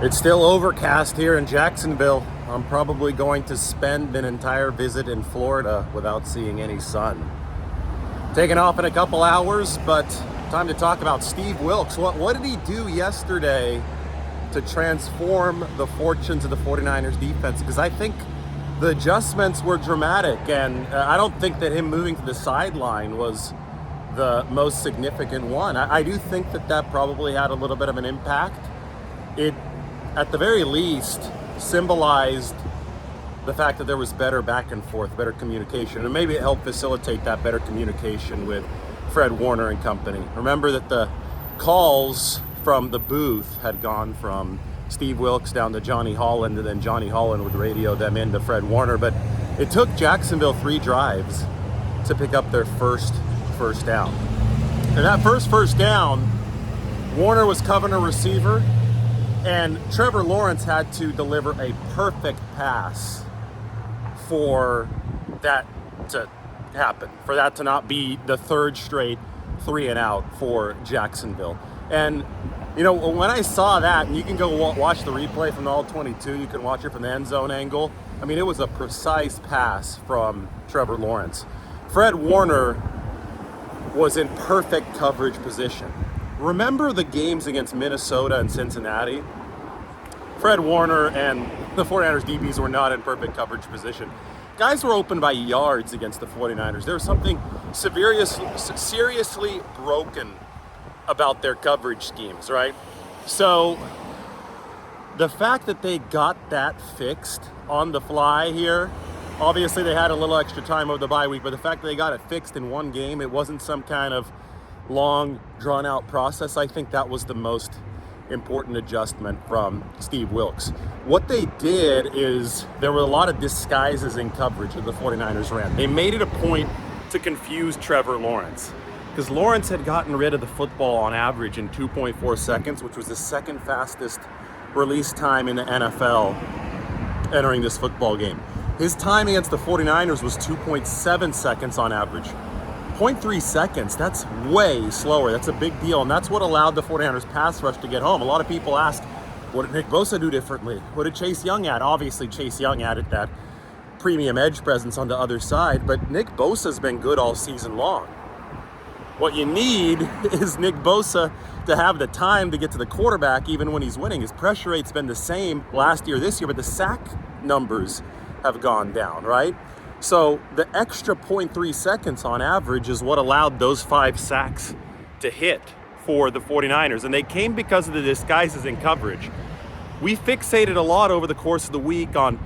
It's still overcast here in Jacksonville. I'm probably going to spend an entire visit in Florida without seeing any sun. Taking off in a couple hours, but time to talk about Steve Wilks. What did he do yesterday to transform the fortunes of the 49ers defense? Because I think the adjustments were dramatic, and I don't think that him moving to the sideline was the most significant one. I do think that probably had a little bit of an impact. It, at the very least, symbolized the fact that there was better back and forth, better communication, and maybe it helped facilitate that better communication with Fred Warner and company. Remember that the calls from the booth had gone from Steve Wilks down to Johnny Holland, and then Johnny Holland would radio them into Fred Warner, but it took Jacksonville 3 drives to pick up their first down. And that first down, Warner was covering a receiver, and Trevor Lawrence had to deliver a perfect pass for that to happen, for that to not be the third straight 3 and out for Jacksonville. And, you know, when I saw that, and you can go watch the replay from the all 22, you can watch it from the end zone angle. I mean, it was a precise pass from Trevor Lawrence. Fred Warner was in perfect coverage position. Remember the games against Minnesota and Cincinnati? Fred Warner and the 49ers DBs were not in perfect coverage position. Guys were open by yards against the 49ers. There was something seriously broken about their coverage schemes, right? So the fact that they got that fixed on the fly here, obviously they had a little extra time over the bye week, but the fact that they got it fixed in one game, it wasn't some kind of long, drawn-out process. I think that was the most important adjustment from Steve Wilks. What they did is there were a lot of disguises in coverage that the 49ers ran. They made it a point to confuse Trevor Lawrence, because Lawrence had gotten rid of the football on average in 2.4 seconds, which was the second fastest release time in the NFL entering this football game. His time against the 49ers was 2.7 seconds on average. 0.3 seconds, that's way slower. That's a big deal, and that's what allowed the 49ers pass rush to get home. A lot of people ask, what did Nick Bosa do differently? What did Chase Young add? Obviously, Chase Young added that premium edge presence on the other side, but Nick Bosa's been good all season long. What you need is Nick Bosa to have the time to get to the quarterback even when he's winning. His pressure rate's been the same last year, this year, but the sack numbers have gone down, right? So the extra 0.3 seconds on average is what allowed those 5 sacks to hit for the 49ers. And they came because of the disguises in coverage. We fixated a lot over the course of the week on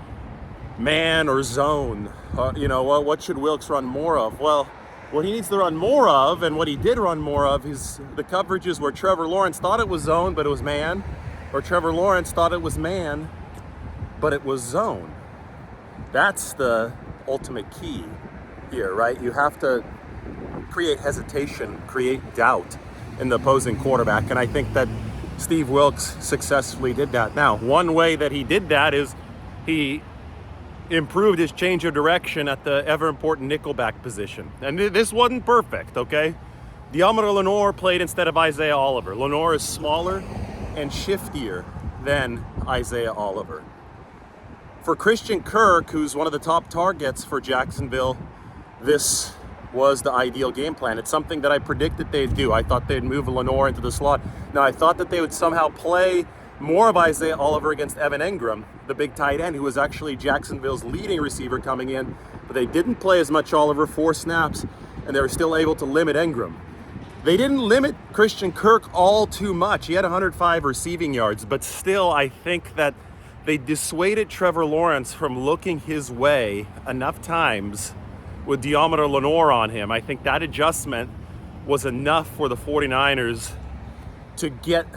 man or zone. What should Wilks run more of? Well, what he needs to run more of, and what he did run more of, is the coverages where Trevor Lawrence thought it was zone, but it was man, or Trevor Lawrence thought it was man, but it was zone. That's the ultimate key here, right? You have to create hesitation, create doubt in the opposing quarterback, and I think that Steve Wilks successfully did that. Now, one way that he did that is he improved his change of direction at the ever-important nickelback position. And this wasn't perfect, okay? Deommodore Lenoir played instead of Isaiah Oliver. Lenoir is smaller and shiftier than Isaiah Oliver. For Christian Kirk, who's one of the top targets for Jacksonville, this was the ideal game plan. It's something that I predicted they'd do. I thought they'd move Lenoir into the slot. Now, I thought that they would somehow play more of Isaiah Oliver against Evan Engram, the big tight end, who was actually Jacksonville's leading receiver coming in, but they didn't play as much Oliver, 4 snaps, and they were still able to limit Engram. They didn't limit Christian Kirk all too much. He had 105 receiving yards, but still, I think that they dissuaded Trevor Lawrence from looking his way enough times with Deommodore Lenoir on him. I think that adjustment was enough for the 49ers to get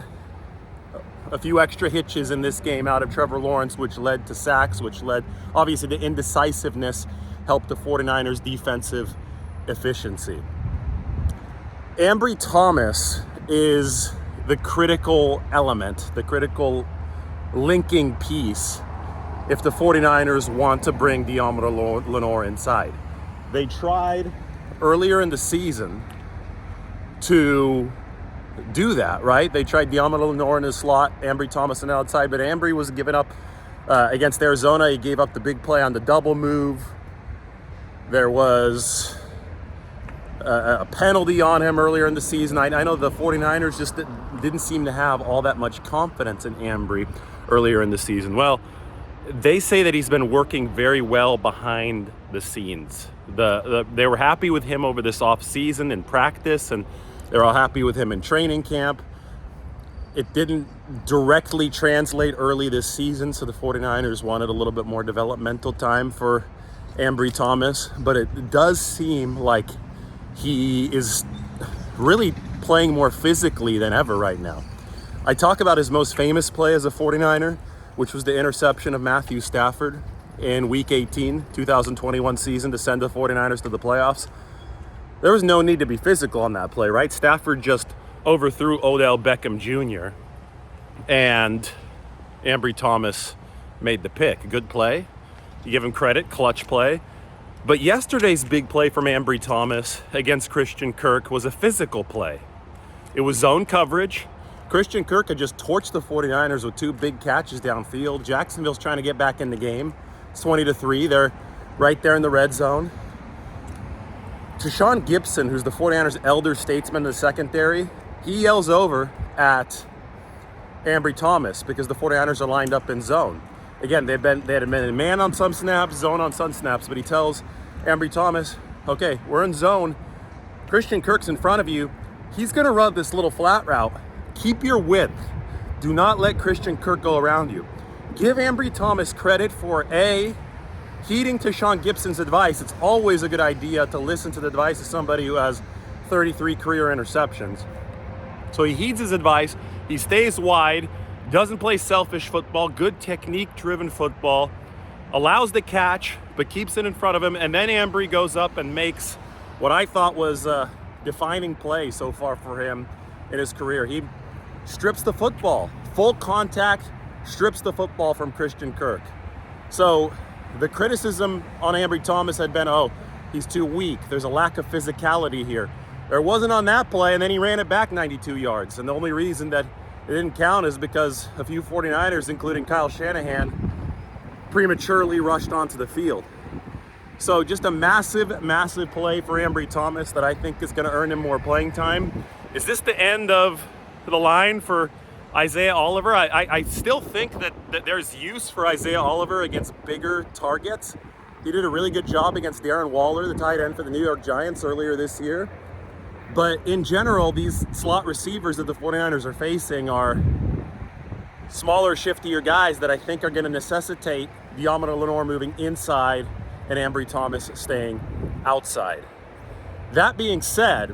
a few extra hitches in this game out of Trevor Lawrence, which led to sacks, which led, obviously, the indecisiveness helped the 49ers' defensive efficiency. Ambry Thomas is the critical element, the critical linking piece if the 49ers want to bring Deommodore Lenoir inside. They tried earlier in the season to do that, right? They tried Diamond Lenore in his slot, Ambry Thomas on the outside, but Ambry was giving up against Arizona. He gave up the big play on the double move. There was a penalty on him earlier in the season. I know the 49ers just didn't seem to have all that much confidence in Ambry earlier in the season. Well, they say that he's been working very well behind the scenes. They were happy with him over this off season in practice, and they're all happy with him in training camp. It didn't directly translate early this season, so the 49ers wanted a little bit more developmental time for Ambry Thomas, but it does seem like he is really playing more physically than ever right now. I talk about his most famous play as a 49er, which was the interception of Matthew Stafford in Week 18, 2021 season to send the 49ers to the playoffs. There was no need to be physical on that play, right? Stafford just overthrew Odell Beckham Jr. and Ambry Thomas made the pick. Good play. You give him credit, clutch play. But yesterday's big play from Ambry Thomas against Christian Kirk was a physical play. It was zone coverage. Christian Kirk had just torched the 49ers with 2 big catches downfield. Jacksonville's trying to get back in the game. It's 20-3. They're right there in the red zone. Tashawn Gibson, who's the 49ers' elder statesman in the secondary, he yells over at Ambry Thomas because the 49ers are lined up in zone. Again, they had been in man on some snaps, zone on some snaps, but he tells Ambry Thomas, okay, we're in zone. Christian Kirk's in front of you. He's going to run this little flat route. Keep your width. Do not let Christian Kirk go around you. Give Ambry Thomas credit for heeding Tashawn Gibson's advice. It's always a good idea to listen to the advice of somebody who has 33 career interceptions. So he heeds his advice. He stays wide. Doesn't play selfish football, good technique-driven football, allows the catch, but keeps it in front of him, and then Ambry goes up and makes what I thought was a defining play so far for him in his career. He strips the football, full contact, strips the football from Christian Kirk. So the criticism on Ambry Thomas had been, oh, he's too weak. There's a lack of physicality here. There wasn't on that play, and then he ran it back 92 yards, and the only reason that it didn't count is because a few 49ers, including Kyle Shanahan, prematurely rushed onto the field. So just a massive, massive play for Ambry Thomas that I think is going to earn him more playing time. Is this the end of the line for Isaiah Oliver? I still think that there's use for Isaiah Oliver against bigger targets. He did a really good job against Darren Waller, the tight end for the New York Giants earlier this year. But in general, these slot receivers that the 49ers are facing are smaller, shiftier guys that I think are going to necessitate Diamond Lenore moving inside and Ambry Thomas staying outside. That being said,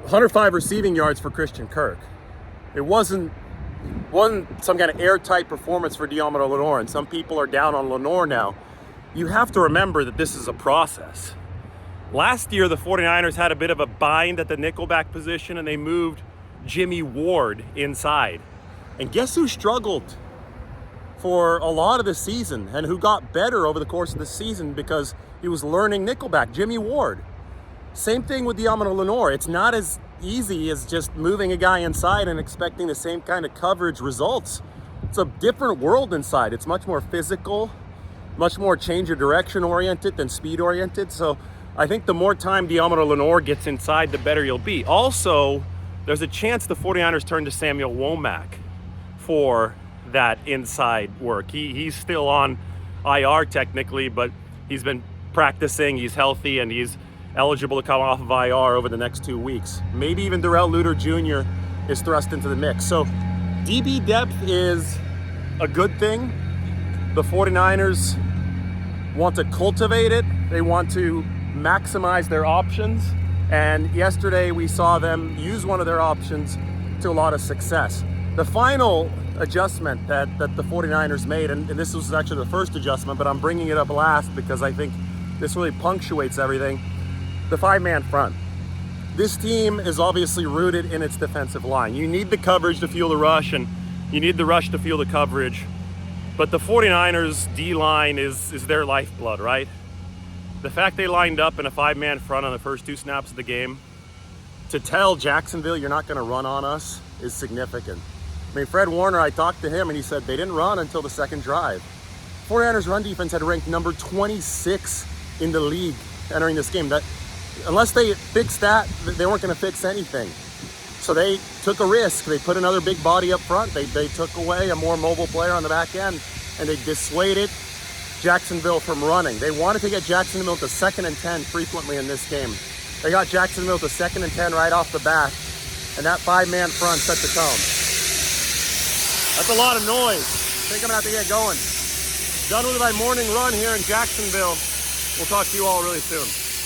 105 receiving yards for Christian Kirk. It wasn't some kind of airtight performance for Diamond Lenore, and some people are down on Lenore now. You have to remember that this is a process. Last year, the 49ers had a bit of a bind at the nickelback position, and they moved Jimmy Ward inside. And guess who struggled for a lot of the season and who got better over the course of the season because he was learning nickelback? Jimmy Ward. Same thing with Diamond Lenore. It's not as easy as just moving a guy inside and expecting the same kind of coverage results. It's a different world inside. It's much more physical, much more change of direction oriented than speed oriented. So I think the more time Diamond Lenore gets inside, the better you'll be. Also, there's a chance the 49ers turn to Samuel Womack for that inside work. He's still on IR technically, but he's been practicing, he's healthy, and he's eligible to come off of IR over the next 2 weeks. Maybe even Darrell Luter Jr. is thrust into the mix. So DB depth is a good thing. The 49ers want to cultivate it. They want to maximize their options. And yesterday we saw them use one of their options to a lot of success. The final adjustment that the 49ers made, and this was actually the first adjustment, but I'm bringing it up last because I think this really punctuates everything. The 5-man front. This team is obviously rooted in its defensive line. You need the coverage to fuel the rush, and you need the rush to fuel the coverage. But the 49ers D-line is their lifeblood, right? The fact they lined up in a 5-man front on the first 2 snaps of the game, to tell Jacksonville you're not going to run on us is significant. I mean, Fred Warner, I talked to him and he said they didn't run until the second drive. 49ers run defense had ranked number 26 in the league entering this game. That unless they fixed that, they weren't going to fix anything. So they took a risk. They put another big body up front. They took away a more mobile player on the back end, and they dissuaded Jacksonville from running. They wanted to get Jacksonville to 2nd and 10 frequently in this game. They got Jacksonville to 2nd and 10 right off the bat, and that 5-man front set the tone. That's a lot of noise. I think I'm gonna have to get going. Done with my morning run here in Jacksonville. We'll talk to you all really soon.